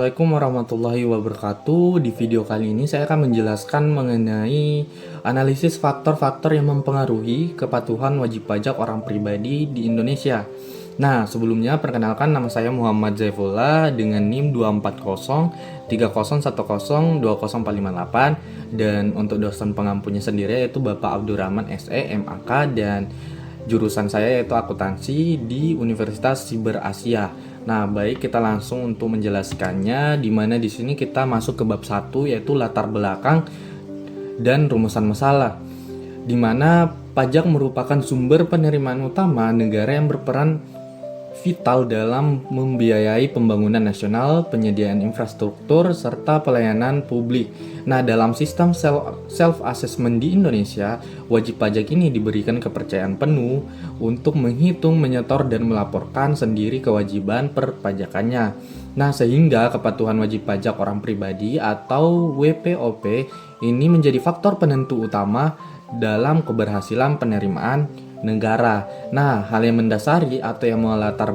Assalamualaikum warahmatullahi wabarakatuh. Di video kali ini saya akan menjelaskan mengenai analisis faktor-faktor yang mempengaruhi kepatuhan wajib pajak orang pribadi di Indonesia. Nah, sebelumnya perkenalkan, nama saya Muhammad Zaifullah dengan NIM 2403010204558, dan untuk dosen pengampunya sendiri yaitu Bapak Abdurrahman SE MAK, dan jurusan saya yaitu akuntansi di Universitas Siber Asia. Nah, baik, kita langsung untuk menjelaskannya, di mana di sini kita masuk ke bab 1 yaitu latar belakang dan rumusan masalah. Di mana pajak merupakan sumber penerimaan utama negara yang berperan vital dalam membiayai pembangunan nasional, penyediaan infrastruktur, serta pelayanan publik. Nah, dalam sistem self-assessment di Indonesia, wajib pajak ini diberikan kepercayaan penuh untuk menghitung, menyetor, dan melaporkan sendiri kewajiban perpajakannya. Nah, sehingga kepatuhan wajib pajak orang pribadi atau WPOP ini menjadi faktor penentu utama dalam keberhasilan penerimaan negara. Nah, hal yang mendasari atau yang melatar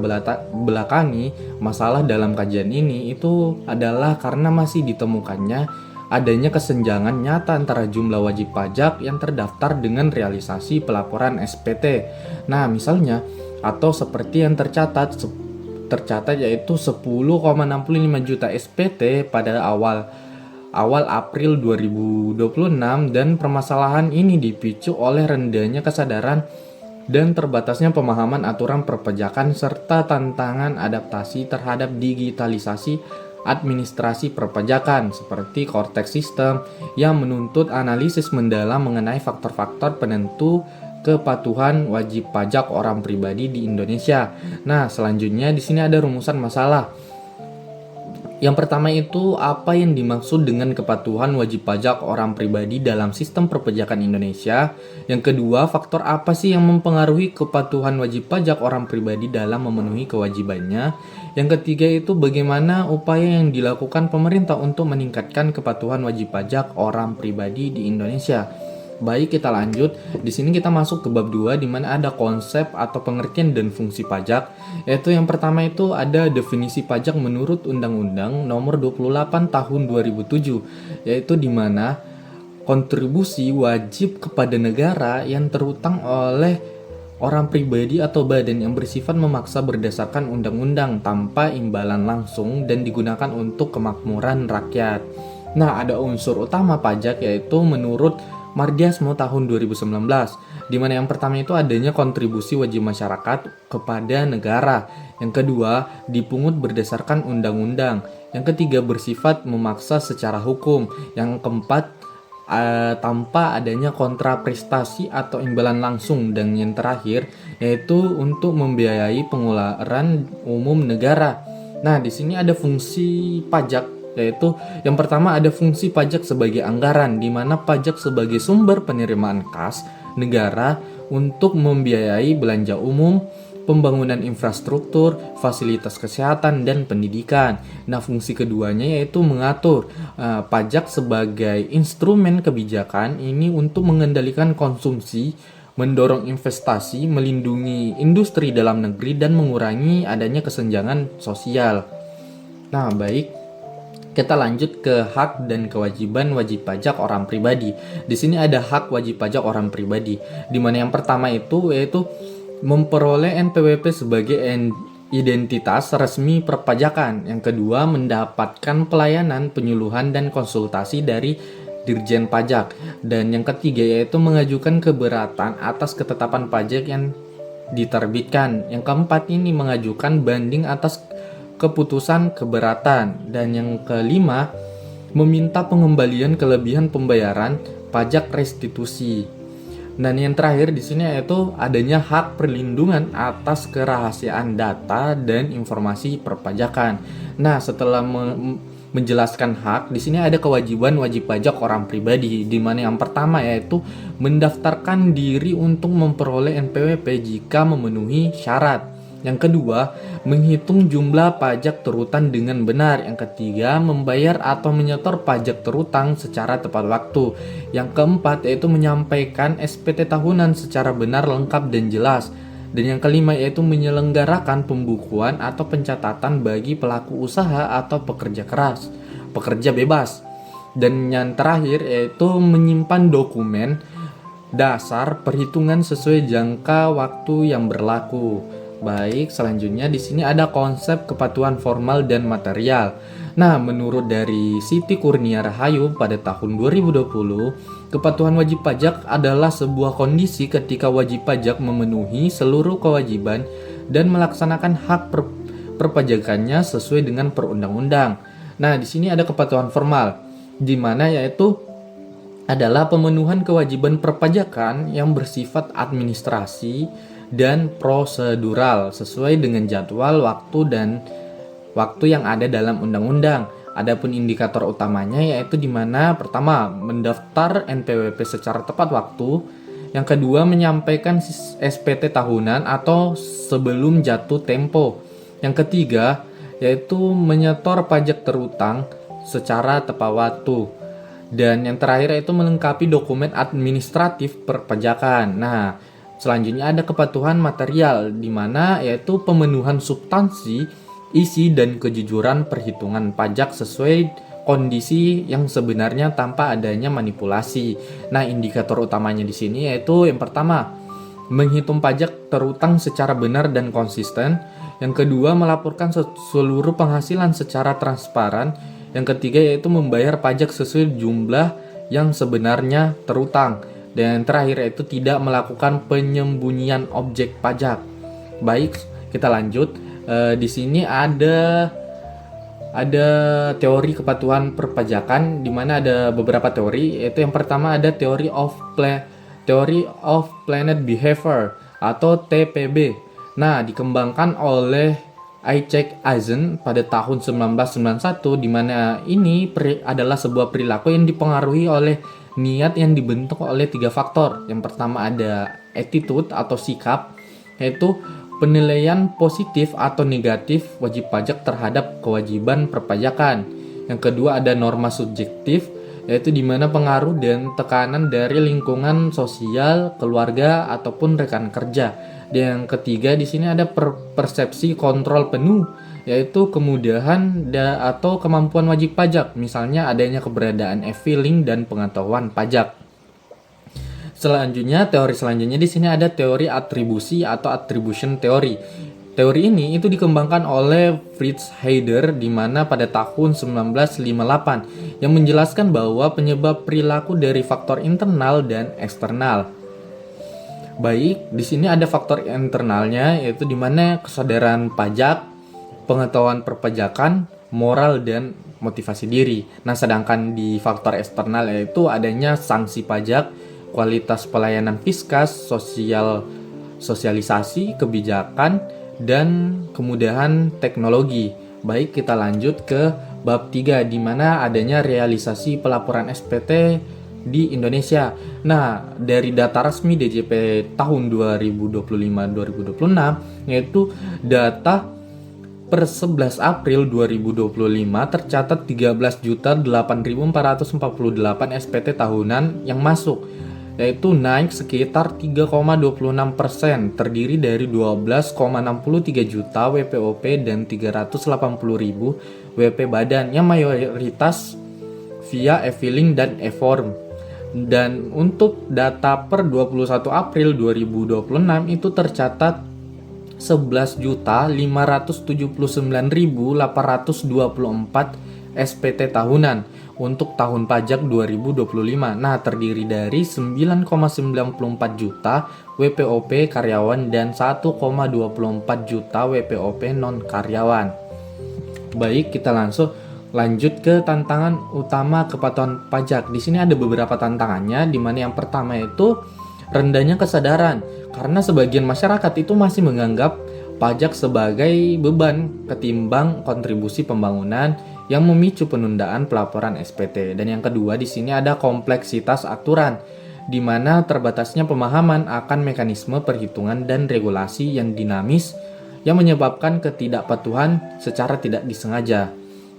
belakangi masalah dalam kajian ini itu adalah karena masih ditemukannya adanya kesenjangan nyata antara jumlah wajib pajak yang terdaftar dengan realisasi pelaporan SPT. Nah, misalnya atau seperti yang tercatat yaitu 10,65 juta SPT pada awal April 2026, dan permasalahan ini dipicu oleh rendahnya kesadaran dan terbatasnya pemahaman aturan perpajakan serta tantangan adaptasi terhadap digitalisasi administrasi perpajakan seperti Cortex System yang menuntut analisis mendalam mengenai faktor-faktor penentu kepatuhan wajib pajak orang pribadi di Indonesia. Nah, selanjutnya di sini ada rumusan masalah. Yang pertama itu, apa yang dimaksud dengan kepatuhan wajib pajak orang pribadi dalam sistem perpajakan Indonesia? Yang kedua, faktor apa sih yang mempengaruhi kepatuhan wajib pajak orang pribadi dalam memenuhi kewajibannya? Yang ketiga itu, bagaimana upaya yang dilakukan pemerintah untuk meningkatkan kepatuhan wajib pajak orang pribadi di Indonesia? Baik, kita lanjut. Di sini kita masuk ke bab 2 di mana ada konsep atau pengertian dan fungsi pajak. Yaitu yang pertama itu ada definisi pajak menurut Undang-Undang Nomor 28 Tahun 2007, yaitu di mana kontribusi wajib kepada negara yang terutang oleh orang pribadi atau badan yang bersifat memaksa berdasarkan undang-undang tanpa imbalan langsung dan digunakan untuk kemakmuran rakyat. Nah, ada unsur utama pajak yaitu menurut Mardiasmo tahun 2019, di mana yang pertama itu adanya kontribusi wajib masyarakat kepada negara. Yang kedua, dipungut berdasarkan undang-undang. Yang ketiga, bersifat memaksa secara hukum. Yang keempat, tanpa adanya kontraprestasi atau imbalan langsung. Dan yang terakhir, yaitu untuk membiayai pengeluaran umum negara. Nah, di sini ada fungsi pajak, yaitu yang pertama ada fungsi pajak sebagai anggaran, di mana pajak sebagai sumber penerimaan kas negara untuk membiayai belanja umum, pembangunan infrastruktur, fasilitas kesehatan, dan pendidikan. Nah, fungsi keduanya yaitu mengatur pajak sebagai instrumen kebijakan ini untuk mengendalikan konsumsi, mendorong investasi, melindungi industri dalam negeri, dan mengurangi adanya kesenjangan sosial. Nah, baik, kita lanjut ke hak dan kewajiban wajib pajak orang pribadi. Di sini ada hak wajib pajak orang pribadi, di mana yang pertama itu yaitu memperoleh NPWP sebagai identitas resmi perpajakan. Yang kedua, mendapatkan pelayanan penyuluhan dan konsultasi dari Dirjen Pajak. Dan yang ketiga yaitu mengajukan keberatan atas ketetapan pajak yang diterbitkan. Yang keempat ini mengajukan banding atas keputusan keberatan. Dan yang kelima, meminta pengembalian kelebihan pembayaran pajak restitusi. Dan yang terakhir di sini yaitu adanya hak perlindungan atas kerahasiaan data dan informasi perpajakan. Nah, setelah menjelaskan hak, di sini ada kewajiban wajib pajak orang pribadi, di mana yang pertama yaitu mendaftarkan diri untuk memperoleh NPWP jika memenuhi syarat. Yang kedua, menghitung jumlah pajak terutang dengan benar. Yang ketiga, membayar atau menyetor pajak terutang secara tepat waktu. Yang keempat, yaitu menyampaikan SPT tahunan secara benar, lengkap, dan jelas. Dan yang kelima yaitu menyelenggarakan pembukuan atau pencatatan bagi pelaku usaha atau pekerja bebas. Dan yang terakhir yaitu menyimpan dokumen dasar perhitungan sesuai jangka waktu yang berlaku. Baik, selanjutnya di sini ada konsep kepatuhan formal dan material. Nah, menurut dari Siti Kurnia Rahayu pada tahun 2020, kepatuhan wajib pajak adalah sebuah kondisi ketika wajib pajak memenuhi seluruh kewajiban dan melaksanakan hak perpajakannya sesuai dengan perundang-undang. Nah, di sini ada kepatuhan formal, di mana yaitu adalah pemenuhan kewajiban perpajakan yang bersifat administrasi dan prosedural sesuai dengan jadwal waktu yang ada dalam undang-undang. Adapun indikator utamanya yaitu di mana pertama mendaftar NPWP secara tepat waktu, yang kedua menyampaikan SPT tahunan atau sebelum jatuh tempo, yang ketiga yaitu menyetor pajak terutang secara tepat waktu, dan yang terakhir yaitu melengkapi dokumen administratif perpajakan. Nah, selanjutnya ada kepatuhan material, di mana yaitu pemenuhan substansi, isi dan kejujuran perhitungan pajak sesuai kondisi yang sebenarnya tanpa adanya manipulasi. Nah, indikator utamanya di sini yaitu yang pertama, menghitung pajak terutang secara benar dan konsisten. Yang kedua, melaporkan seluruh penghasilan secara transparan. Yang ketiga yaitu membayar pajak sesuai jumlah yang sebenarnya terutang. Dan yang terakhir yaitu tidak melakukan penyembunyian objek pajak. Baik, kita lanjut. Di sini ada teori kepatuhan perpajakan, di mana ada beberapa teori. Yaitu yang pertama ada Theory of Planned Behavior atau TPB. Nah, dikembangkan oleh Isaac Azen pada tahun 1991, di mana ini adalah sebuah perilaku yang dipengaruhi oleh niat yang dibentuk oleh 3 faktor. Yang pertama ada attitude atau sikap, yaitu penilaian positif atau negatif wajib pajak terhadap kewajiban perpajakan. Yang kedua ada norma subjektif, yaitu di mana pengaruh dan tekanan dari lingkungan sosial, keluarga ataupun rekan kerja. Dan yang ketiga di sini ada persepsi kontrol penuh, yaitu kemudahan atau kemampuan wajib pajak, misalnya adanya keberadaan e-filing dan pengetahuan pajak. Teori selanjutnya di sini ada teori atribusi atau attribution theory. Teori ini itu dikembangkan oleh Fritz Heider di mana pada tahun 1958 yang menjelaskan bahwa penyebab perilaku dari faktor internal dan eksternal. Baik, di sini ada faktor internalnya yaitu di mana kesadaran pajak, pengetahuan perpajakan, moral dan motivasi diri. Nah, sedangkan di faktor eksternal yaitu adanya sanksi pajak, kualitas pelayanan fiskas, sosialisasi, kebijakan, dan kemudahan teknologi. Baik, kita lanjut ke bab 3 di mana adanya realisasi pelaporan SPT di Indonesia. Nah, dari data resmi DJP tahun 2025-2026 yaitu data per 11 April 2025 tercatat 13.008.448 SPT tahunan yang masuk, yaitu naik sekitar 3,26%, terdiri dari 12,63 juta WPOP dan 380.000 WP badan yang mayoritas via e-filing dan e-form. Dan untuk data per 21 April 2026 itu tercatat 11.579.824 SPT tahunan untuk tahun pajak 2025. Nah, terdiri dari 9,94 juta WPOP karyawan dan 1,24 juta WPOP non karyawan. Baik, kita lanjut ke tantangan utama kepatuhan pajak. Di sini ada beberapa tantangannya, di mana yang pertama itu rendahnya kesadaran, karena sebagian masyarakat itu masih menganggap pajak sebagai beban ketimbang kontribusi pembangunan yang memicu penundaan pelaporan SPT. Dan yang kedua di sini ada kompleksitas aturan, di mana terbatasnya pemahaman akan mekanisme perhitungan dan regulasi yang dinamis yang menyebabkan ketidakpatuhan secara tidak disengaja.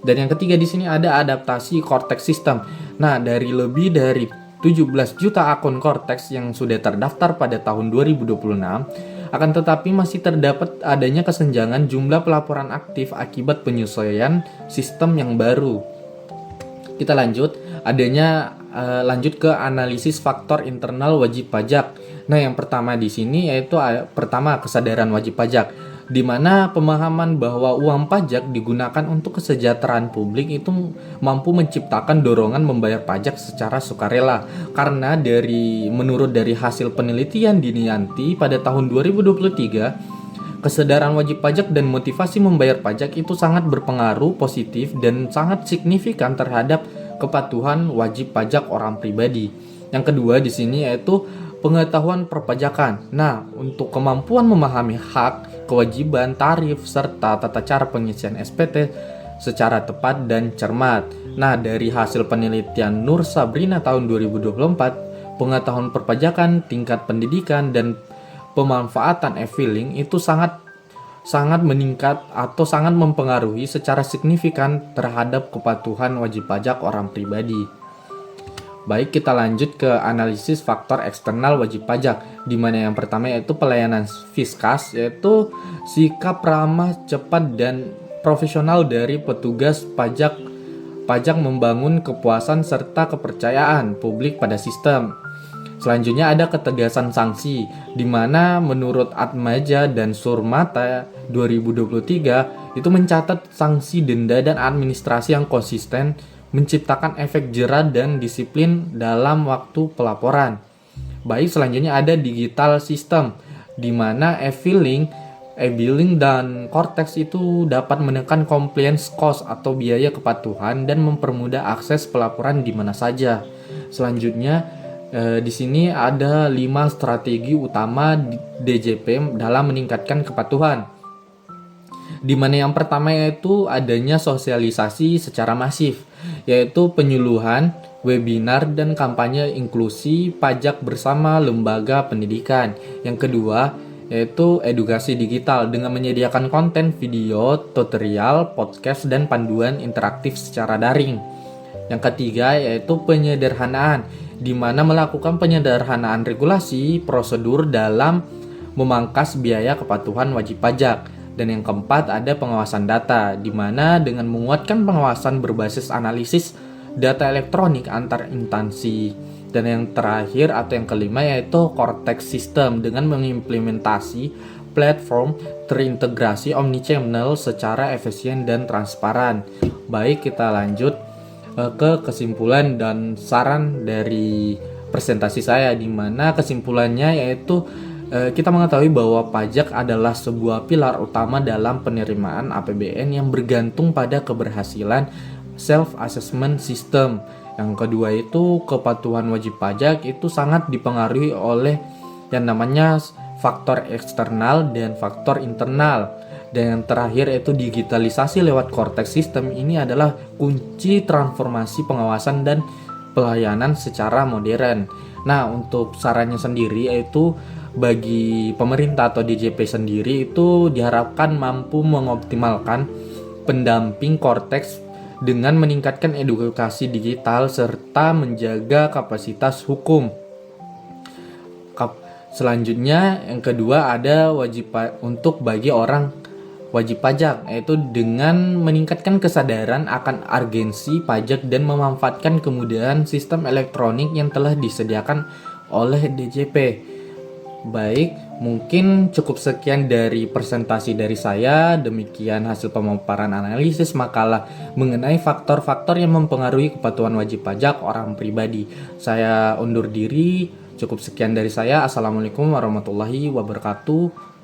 Dan yang ketiga di sini ada adaptasi Cortex System. Nah, dari lebih dari 17 juta akun Cortex yang sudah terdaftar pada tahun 2026, Akan tetapi masih terdapat adanya kesenjangan jumlah pelaporan aktif akibat penyesuaian sistem yang baru. Kita lanjut ke analisis faktor internal wajib pajak. Nah, yang pertama di sini yaitu pertama kesadaran wajib pajak, di mana pemahaman bahwa uang pajak digunakan untuk kesejahteraan publik itu mampu menciptakan dorongan membayar pajak secara sukarela. Karena menurut dari hasil penelitian Dinianti pada tahun 2023, kesadaran wajib pajak dan motivasi membayar pajak itu sangat berpengaruh positif dan sangat signifikan terhadap kepatuhan wajib pajak orang pribadi. Yang kedua di sini yaitu pengetahuan perpajakan. Nah, untuk kemampuan memahami hak, kewajiban, tarif, serta tata cara pengisian SPT secara tepat dan cermat. Nah, dari hasil penelitian Nur Sabrina tahun 2024, pengetahuan perpajakan, tingkat pendidikan, dan pemanfaatan e-filing itu sangat meningkat atau sangat mempengaruhi secara signifikan terhadap kepatuhan wajib pajak orang pribadi. Baik, kita lanjut ke analisis faktor eksternal wajib pajak, di mana yang pertama yaitu pelayanan Fiskas, yaitu sikap ramah, cepat, dan profesional dari petugas pajak membangun kepuasan serta kepercayaan publik pada sistem. Selanjutnya ada ketegasan sanksi, di mana menurut Atmaja dan Surmata 2023 itu mencatat sanksi denda dan administrasi yang konsisten menciptakan efek jera dan disiplin dalam waktu pelaporan. Baik, selanjutnya ada digital system, di mana e-billing dan Cortex itu dapat menekan compliance cost atau biaya kepatuhan dan mempermudah akses pelaporan di mana saja. Selanjutnya di sini ada 5 strategi utama DJP dalam meningkatkan kepatuhan. Di mana yang pertama yaitu adanya sosialisasi secara masif, yaitu penyuluhan, webinar, dan kampanye inklusi pajak bersama lembaga pendidikan. Yang kedua yaitu edukasi digital dengan menyediakan konten video, tutorial, podcast, dan panduan interaktif secara daring. Yang ketiga yaitu penyederhanaan, di mana melakukan penyederhanaan regulasi prosedur dalam memangkas biaya kepatuhan wajib pajak. Dan yang keempat ada pengawasan data, di mana dengan menguatkan pengawasan berbasis analisis data elektronik antar instansi. Dan yang terakhir atau yang kelima yaitu Cortex System dengan mengimplementasi platform terintegrasi omnichannel secara efisien dan transparan. Baik, kita lanjut ke kesimpulan dan saran dari presentasi saya, di mana kesimpulannya yaitu kita mengetahui bahwa pajak adalah sebuah pilar utama dalam penerimaan APBN yang bergantung pada keberhasilan self-assessment system. Yang kedua itu kepatuhan wajib pajak itu sangat dipengaruhi oleh yang namanya faktor eksternal dan faktor internal. Dan yang terakhir yaitu digitalisasi lewat Cortex System ini adalah kunci transformasi pengawasan dan pelayanan secara modern. Nah, untuk sarannya sendiri yaitu bagi pemerintah atau DJP sendiri itu diharapkan mampu mengoptimalkan pendamping Cortex dengan meningkatkan edukasi digital serta menjaga kapasitas hukum. Selanjutnya yang kedua ada untuk bagi orang wajib pajak, yaitu dengan meningkatkan kesadaran akan urgensi pajak dan memanfaatkan kemudahan sistem elektronik yang telah disediakan oleh DJP. Baik, mungkin cukup sekian dari presentasi dari saya. Demikian hasil pemaparan analisis makalah mengenai faktor-faktor yang mempengaruhi kepatuhan wajib pajak orang pribadi. Saya undur diri. Cukup sekian dari saya. Assalamualaikum warahmatullahi wabarakatuh.